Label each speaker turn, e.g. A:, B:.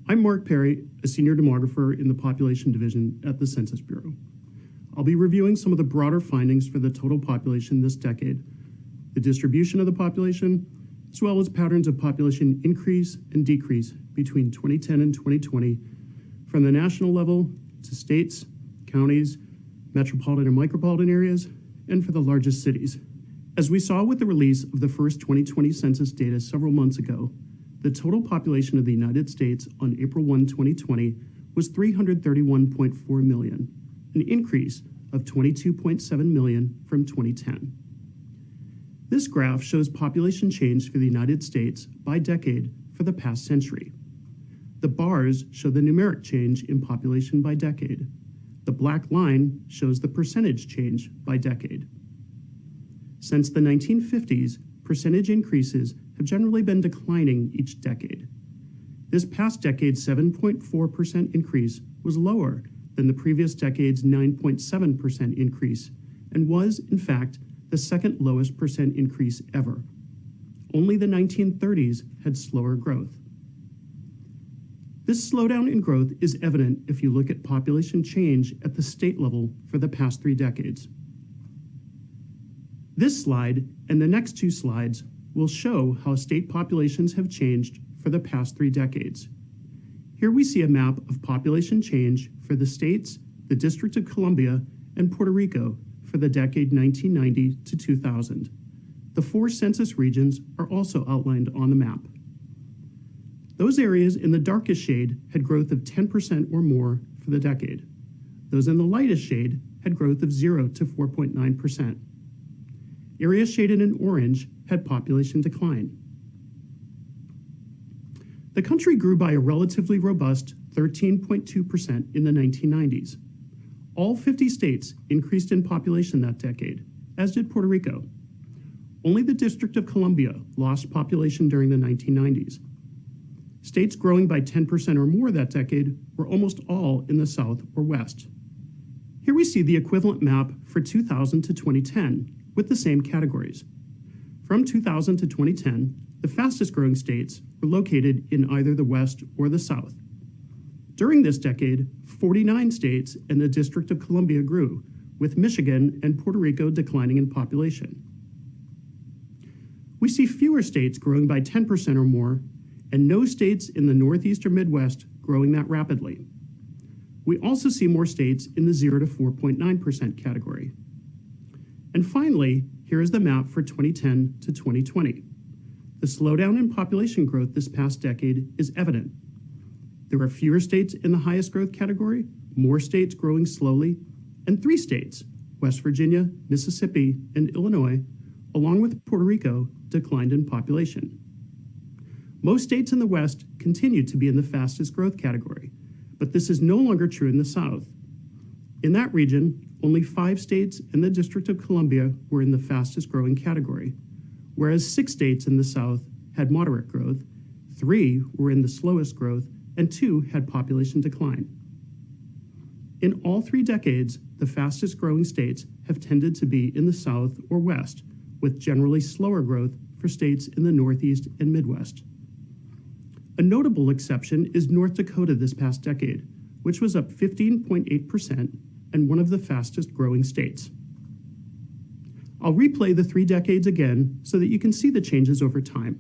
A: I'm Mark Perry, a senior demographer in the Population Division at the Census Bureau. I'll be reviewing some of the broader findings for the total population this decade, the distribution of the population, as well as patterns of population increase and decrease between 2010 and 2020 from the national level to states, counties, metropolitan and micropolitan areas, and for the largest cities. As we saw with the release of the first 2020 census data several months ago, the total population of the United States on April 1, 2020 was 331.4 million, an increase of 22.7 million from 2010. This graph shows population change for the United States by decade for the past century. The bars show the numeric change in population by decade. The black line shows the percentage change by decade. Since the 1950s, percentage increases have generally been declining each decade. This past decade's 7.4% increase was lower than the previous decade's 9.7% increase and was, in fact, the second lowest percent increase ever. Only the 1930s had slower growth. This slowdown in growth is evident if you look at population change at the state level for the past 3 decades. This slide and the next 2 slides will show how state populations have changed for the past 3 decades. Here we see a map of population change for the states, the District of Columbia, and Puerto Rico for the decade 1990 to 2000. The 4 census regions are also outlined on the map. Those areas in the darkest shade had growth of 10% or more for the decade. Those in the lightest shade had growth of 0 to 4.9%. Areas shaded in orange had population decline. The country grew by a relatively robust 13.2% in the 1990s. All 50 states increased in population that decade, as did Puerto Rico. Only the District of Columbia lost population during the 1990s. States growing by 10% or more that decade were almost all in the South or West. Here we see the equivalent map for 2000 to 2010 with the same categories. From 2000 to 2010, the fastest growing states were located in either the West or the South. During this decade, 49 states and the District of Columbia grew, with Michigan and Puerto Rico declining in population. We see fewer states growing by 10% or more, and no states in the Northeast or Midwest growing that rapidly. We also see more states in the 0 to 4.9% category. And finally, here is the map for 2010 to 2020. The slowdown in population growth this past decade is evident. There are fewer states in the highest growth category, more states growing slowly, and 3 states, West Virginia, Mississippi, and Illinois, along with Puerto Rico, declined in population. Most states in the West continue to be in the fastest growth category, but this is no longer true in the South. In that region, only 5 states and the District of Columbia were in the fastest growing category, whereas 6 states in the South had moderate growth, 3 were in the slowest growth, and 2 had population decline. In all 3 decades, the fastest growing states have tended to be in the South or West, with generally slower growth for states in the Northeast and Midwest. A notable exception is North Dakota this past decade, which was up 15.8% and one of the fastest growing states. I'll replay the 3 decades again so that you can see the changes over time.